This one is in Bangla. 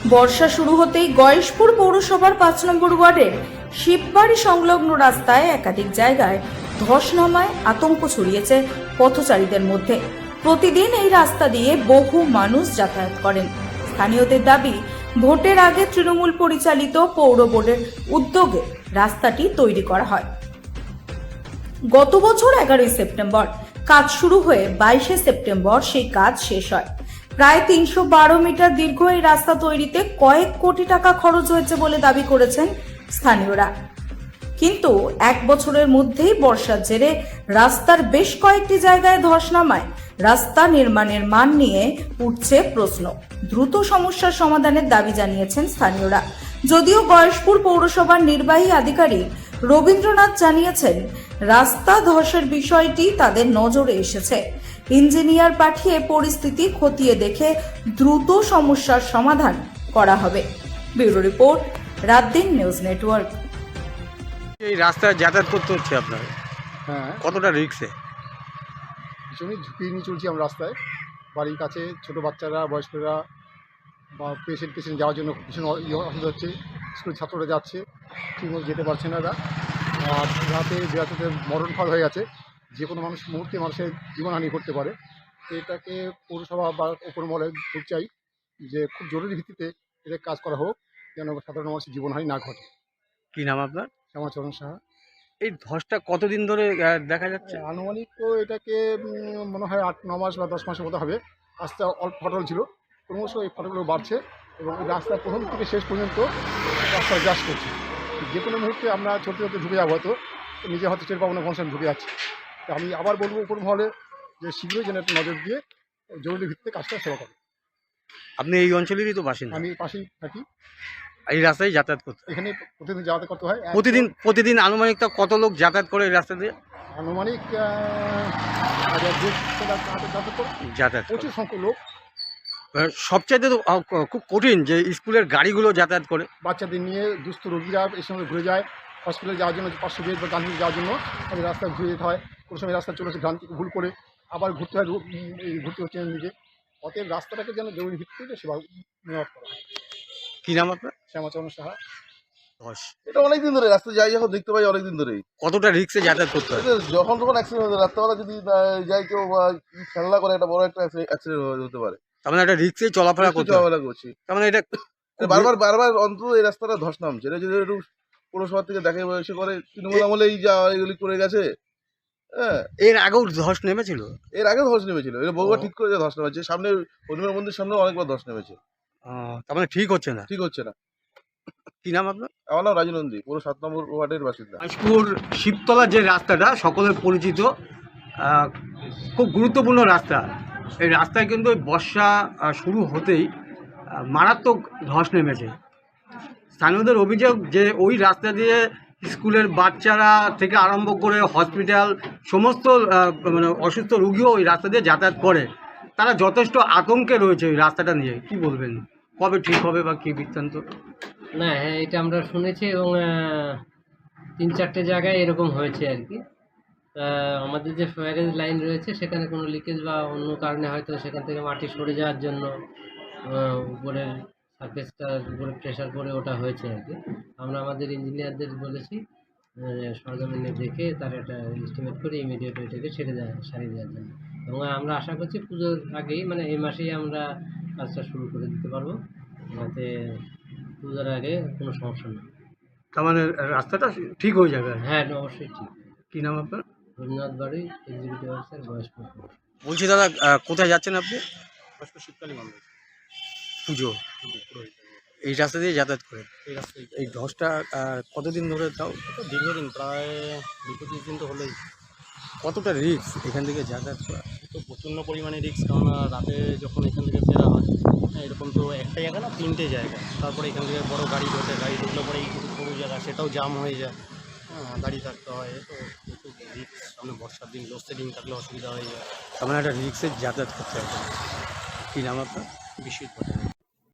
বর্ষা শুরু হতেই গয়েশপুর পৌরসভার ৫ নম্বর ওয়ার্ডের শিববাড়ি সংলগ্ন রাস্তায় একাধিক জায়গায় ধস নামায় আতঙ্ক ছড়িয়েছে পথচারীদের মধ্যে। প্রতিদিন এই রাস্তা দিয়ে বহু মানুষ যাতায়াত করেন। স্থানীয়দের দাবি, ভোটের আগে তৃণমূল পরিচালিত পৌর বোর্ডের উদ্যোগে রাস্তাটি তৈরি করা হয়। গত বছর ১১ই সেপ্টেম্বর কাজ শুরু হয়ে ২২শে সেপ্টেম্বর সেই কাজ শেষ হয়। প্রায় ৩১২ মিটার দীর্ঘ এই রাস্তা তৈরিতে কয়েক কোটি টাকা খরচ হয়েছে বলে দাবি করেছেন স্থানীয়রা। কিন্তু এক বছরের মধ্যেই বর্ষার জেরে রাস্তার বেশ কয়েকটি জায়গায় ধস নামায় রাস্তা নির্মাণের মান নিয়ে উঠছে প্রশ্ন। দ্রুত সমস্যার সমাধানের দাবি জানিয়েছেন স্থানীয়রা। যদিও গয়েশপুর পৌরসভার নির্বাহী আধিকারিক রবীন্দ্রনাথ জানিয়েছেন, রাস্তা ধসের বিষয়টি তাদের নজরে এসেছে। ইঞ্জিনিয়ার পাঠিয়ে পরিস্থিতি খতিয়ে দেখে দ্রুত সমস্যার সমাধান করা হবে। Bureau report, রাতদিন news network. এই রাস্তায় যাতায়াত করতে হচ্ছে আপনার, হ্যাঁ, কতটা রিস্কে? ভীষণই ঝুঁকি নিয়ে চলছি আমরা রাস্তায়। বাড়ির কাছে ছোটো বাচ্চারা, বয়স্করা বা পেশেন্ট যাওয়ার জন্য ভীষণ অসুবিধা হচ্ছে। স্কুল ছাত্ররা যাচ্ছে, ঠিকমতো যেতে পারছে না এরা। আর রাতে বিরাতে মরণ ফাল হয়ে গেছে, যে কোনো মুহূর্তে মানুষের জীবনহানি করতে পারে। এটাকে পৌরসভা বা ওপর মহলে খুব চাই যে খুব জরুরি ভিত্তিতে এদের কাজ করা হোক, যেন সাধারণ মানুষের জীবনহানি না ঘটে। কি নাম আপনার? শ্যামাচরণ সাহা। এই ধসটা কতদিন ধরে দেখা যাচ্ছে? আনুমানিক তো এটাকে মনে হয় ৮-৯ মাস বা 10 মাসের মতো হবে। রাস্তা অল্প ফাটল ছিল, ক্রমশ এই ফাটলগুলো বাড়ছে এবং এই রাস্তা প্রথম থেকে শেষ পর্যন্ত রাস্তা গ্রাস করছে। যে কোনো মুহূর্তে আমরা চলতে ঢুকে যাবো, হয়তো নিজে হয়তো টের পাবো না কোন সময় ঢুকে যাচ্ছে। তো আমি আবার বলবো উপর মহলে যে শীঘ্রই যেন একটা নজর দিয়ে জরুরি ভিত্তিতে কাজটা সেবা করে। আপনি এই অঞ্চলেরই তো বাসিন্দা? আমি পাশেই থাকি, এই রাস্তায় যাতায়াত করতে হয়? এখানে প্রতিদিন যাতায়াত করতে হয়। প্রতিদিন আনুমানিক তা কত লোক যাতায়াত করে এই রাস্তা দিয়ে? আনুমানিক যাতায়াত করে। প্রচুর সংখ্যক লোক। সবচাইতে তো খুব কঠিন যে স্কুলের গাড়িগুলো যাতায়াত করে। বাচ্চাদের নিয়ে দুস্থ রোগীরা এই সময় ঘুরে যায় হসপিটালে যাওয়ার জন্য, ৫০০ বেড বা গান্ধী যাওয়ার জন্য তাদের রাস্তায় ঘুরে যেতে হয়। কোনো সময় রাস্তা চলে আসে ভ্রান্তি ভুল করে, আবার ঘুরতে হয়, ঘুরতে হচ্ছে দিকে। অতএব রাস্তাটাকে যেন জরুরি ভিত্তিতে সেবা মেরামত করা হয়। কি নাম আপনার? শ্যামাচরণ সাহা। ধস এটা অনেকদিন ধরে রাস্তা যাই, যখন দেখতে পাই অনেকদিন ধরেই। কতটা রিক্সে যাতায়াত করতে হয়? যখন অ্যাক্সিডেন্ট হতে রাত্রেবেলা যদি যাই কেউ বা খেলা করে, একটা বড় একটা অ্যাক্সিডেন্ট হতে পারে। তার মানে একটা রিক্সে চলাফেরা করতে হয়। করছি তার মানে এটা বারবার অন্তত এই রাস্তাটা ধস নামছে। এটা যদি একটু পৌরসভা থেকে দেখে এসে করে, তৃণমূল আমলেই যা এগুলি করে গেছে। হ্যাঁ, এর আগেও ধস নেমেছিল? এর আগে ধস নেমেছিল, এটা বহুবার ঠিক করে ধস নেমেছে। সামনে হনুমান মন্দির সামনে অনেকবার ধস নেমেছে। তার মানে ঠিক হচ্ছে না? ঠিক হচ্ছে না। কি নাম আপনার? আমার নাম রাজু নন্দী, পুরো ৭ নম্বর ওয়ার্ডের বাসিন্দা। গয়েশপুর শিবতলা যে রাস্তাটা সকলের পরিচিত, খুব গুরুত্বপূর্ণ রাস্তা। এই রাস্তায় কিন্তু ওই বর্ষা শুরু হতেই মারাত্মক ধস নেমেছে। স্থানীয়দের অভিযোগ যে ওই রাস্তা দিয়ে স্কুলের বাচ্চারা থেকে আরম্ভ করে হসপিটাল সমস্ত মানে অসুস্থ রুগীও ওই রাস্তা দিয়ে যাতায়াত করে। তারা যথেষ্ট আতঙ্কে রয়েছে ওই রাস্তাটা নিয়ে। কি বলবেন, কবে ঠিক হবে বা কী বৃত্তান্ত? না, হ্যাঁ, এটা আমরা শুনেছি এবং ৩-৪টে জায়গায় এরকম হয়েছে আর কি। আমাদের যে ফ্যারেজ লাইন রয়েছে সেখানে কোনো লিকেজ বা অন্য কারণে হয়তো সেখান থেকে মাটি সরে যাওয়ার জন্য উপরের সারফেসটার উপরে প্রেশার পড়ে ওটা হয়েছে আর কি। আমরা আমাদের ইঞ্জিনিয়ারদের বলেছি সরজমিনে দেখে তার একটা এস্টিমেট করে ইমিডিয়েট ওইটাকে সারিয়ে দেওয়ার জন্য। এবং আমরা আশা করছি পুজোর আগেই, মানে এই মাসেই আমরা কাজটা শুরু করে দিতে পারবো, যাতে পুজোর আগে কোনো সমস্যা নেই। তার মানে রাস্তাটা ঠিক হয়ে যাবে? হ্যাঁ, অবশ্যই ঠিক। কী নাম আপনার? রবীন্দ্রনাথ বাড়ি, এক্সিকিউটিভ অফিসার, গয়েশপুর। বলছি দাদা, কোথায় যাচ্ছেন আপনি? শীতকালী মন্দির পুজো এই রাস্তা দিয়ে যাতায়াত করেন? এই রাস্তায় এই ধসটা কতদিন ধরে, তাও দীর্ঘদিন, প্রায় ২-২৫ দিন তো হলেই। কতটা রিস্ক এখান থেকে যাতায়াত করা? তো প্রচণ্ড পরিমাণে রিস্ক, কেননা রাতে যখন এখান থেকে ফেরা হয়, এরকম তো একটা জায়গা না, 3টে জায়গা। তারপরে এখান থেকে বড় গাড়ি ঢোকে, গাড়ি ঢুকলে পরে এই সরু জায়গা সেটাও জাম হয়ে যায়। হ্যাঁ, দাঁড়িয়ে থাকতে হয়, তো প্রচুর রিস্ক। সামনে বর্ষার দিন, লোডশেডিং থাকলে অসুবিধা হয়ে যায়। তার মানে একটা রিক্সে যাতায়াত করতে হবে। কী নাম আপনার? বিশ্বজিৎ ভট্টাচার্য।